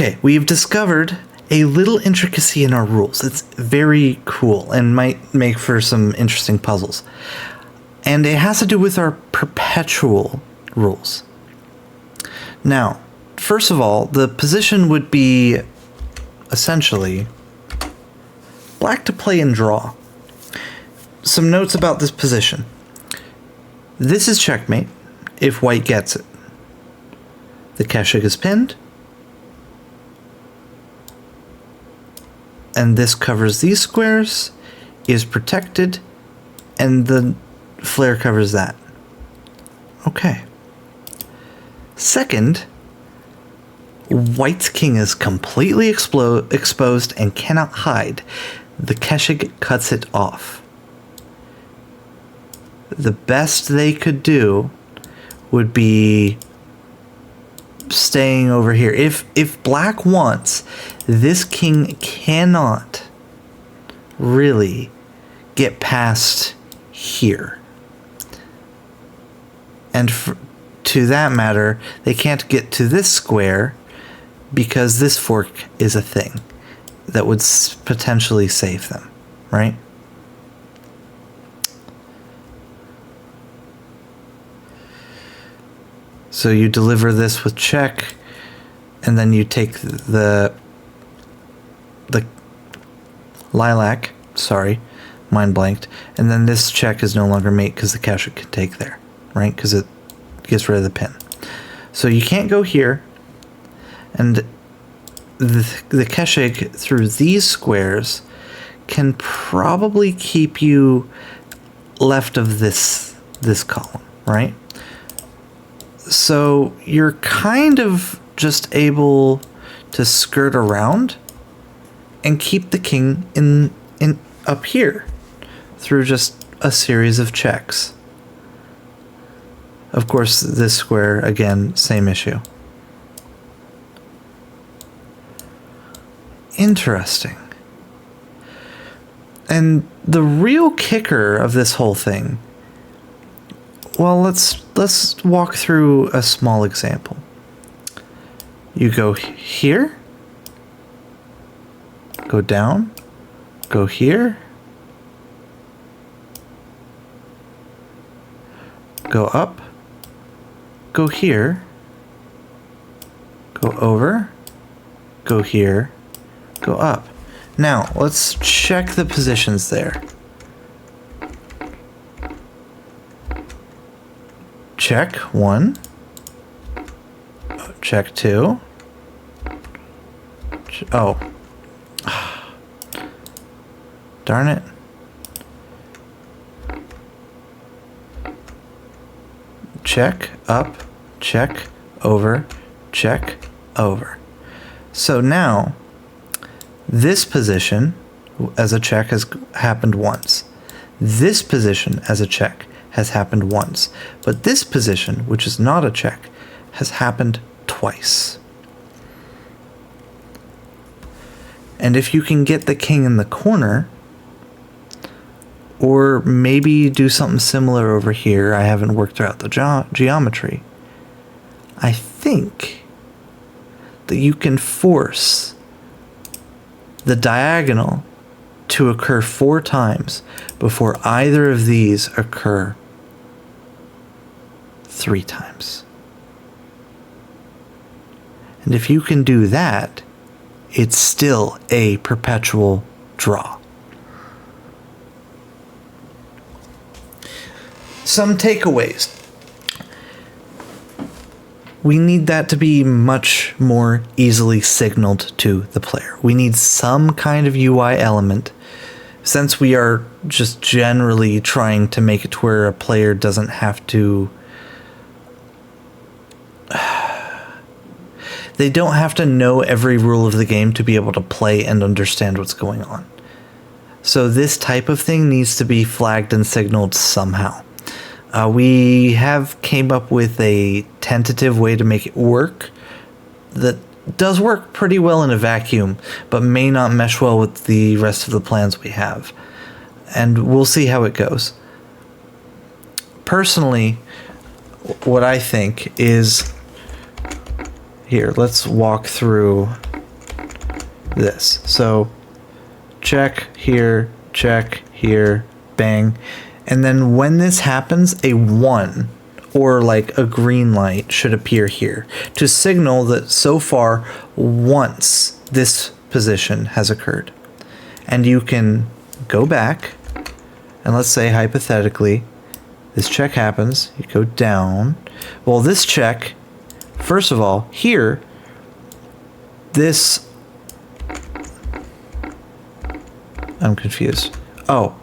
Okay, we've discovered a little intricacy in our rules. It's very cool and might make for some interesting puzzles. And it has to do with our perpetual rules. Now, first of all, the position would be essentially black to play and draw. Some notes about this position. This is checkmate if white gets it. The Keshig is pinned. And this covers these squares, is protected, and the flare covers that. Okay. Second, white's king is completely exposed and cannot hide. The Keshig cuts it off. The best they could do would be staying over here. If black wants, this king cannot really get past here. And to that matter, they can't get to this square because this fork is a thing that would potentially save them, right? So you deliver this with check, and then you take the lilac, sorry, mind blanked, and then this check is no longer mate because the Keshig can take there, right? Because it gets rid of the pin. So you can't go here, and the Keshig through these squares can probably keep you left of this column, right? So you're kind of just able to skirt around and keep the king in up here through just a series of checks. Of course, this square, again, same issue. Interesting. And the real kicker of this whole thing, well, let's walk through a small example. You go here, go down, go here, go up, go here, go over, go here, go up. Now, let's check the positions there. Check 1, check 2, oh, darn it. Check, up, check, over, check, over. So now, this position as a check has happened once. This position as a check has happened once. But this position, which is not a check, has happened twice. And if you can get the king in the corner, or maybe do something similar over here, I haven't worked out the geometry, I think that you can force the diagonal to occur 4 times before either of these occur 3 times. And if you can do that, it's still a perpetual draw. Some takeaways. We need that to be much more easily signaled to the player. We need some kind of UI element, since we are just generally trying to make it to where a player doesn't have to... They don't have to know every rule of the game to be able to play and understand what's going on. So this type of thing needs to be flagged and signaled somehow. We have came up with a tentative way to make it work that does work pretty well in a vacuum, but may not mesh well with the rest of the plans we have. And we'll see how it goes. Personally, what I think is... Here, let's walk through this. So check here, bang. And then when this happens, a 1 or like a green light should appear here to signal that so far once this position has occurred. And you can go back and let's say hypothetically this check happens, you go down. Well, this check, first of all, here, this, I'm confused. Oh,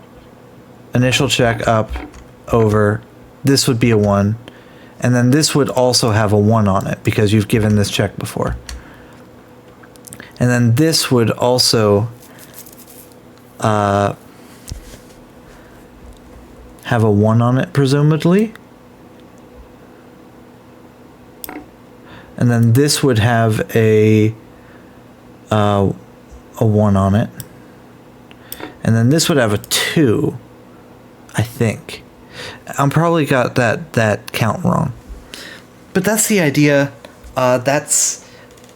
initial check up, over, this would be a 1, and then this would also have a 1 on it because you've given this check before. And then this would also have a 1 on it, presumably. And then this would have a 1 on it. And then this would have a 2, I think. I'm probably got that count wrong. But that's the idea. That's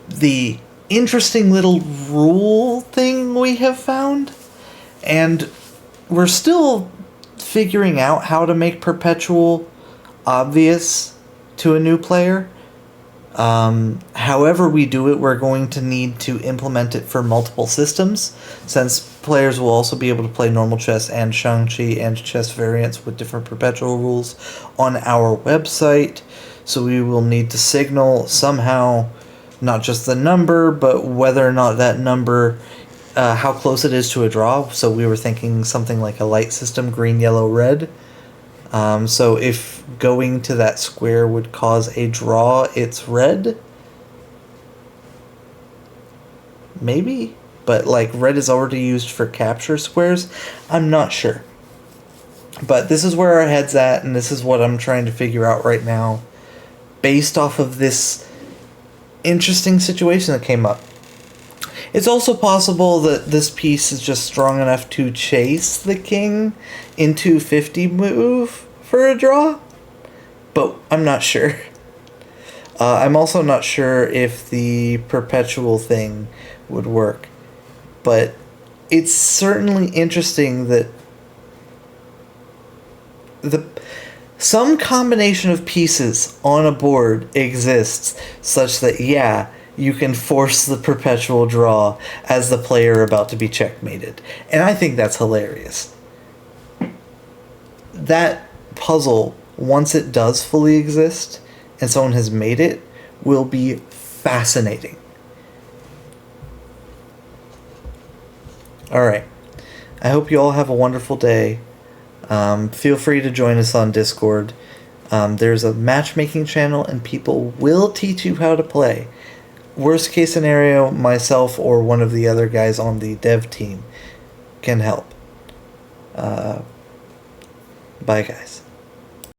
the interesting little rule thing we have found. And we're still figuring out how to make perpetual obvious to a new player. However we do it, we're going to need to implement it for multiple systems, since players will also be able to play normal chess and Shang-Chi and chess variants with different perpetual rules on our website. So we will need to signal somehow not just the number, but whether or not that number, how close it is to a draw. So we were thinking something like a light system, green, yellow, red. So if going to that square would cause a draw, it's red. Maybe? But like red is already used for capture squares. I'm not sure. But this is where our head's at, and this is what I'm trying to figure out right now based off of this interesting situation that came up. It's also possible that this piece is just strong enough to chase the king into 50 move for a draw, but I'm not sure. I'm also not sure if the perpetual thing would work, but it's certainly interesting that some combination of pieces on a board exists such that, yeah, you can force the perpetual draw as the player about to be checkmated. And I think that's hilarious. That puzzle, once it does fully exist and someone has made it, will be fascinating. Alright. I hope you all have a wonderful day. Feel free to join us on Discord. There's a matchmaking channel and people will teach you how to play. Worst case scenario, myself or one of the other guys on the dev team can help. Bye, guys.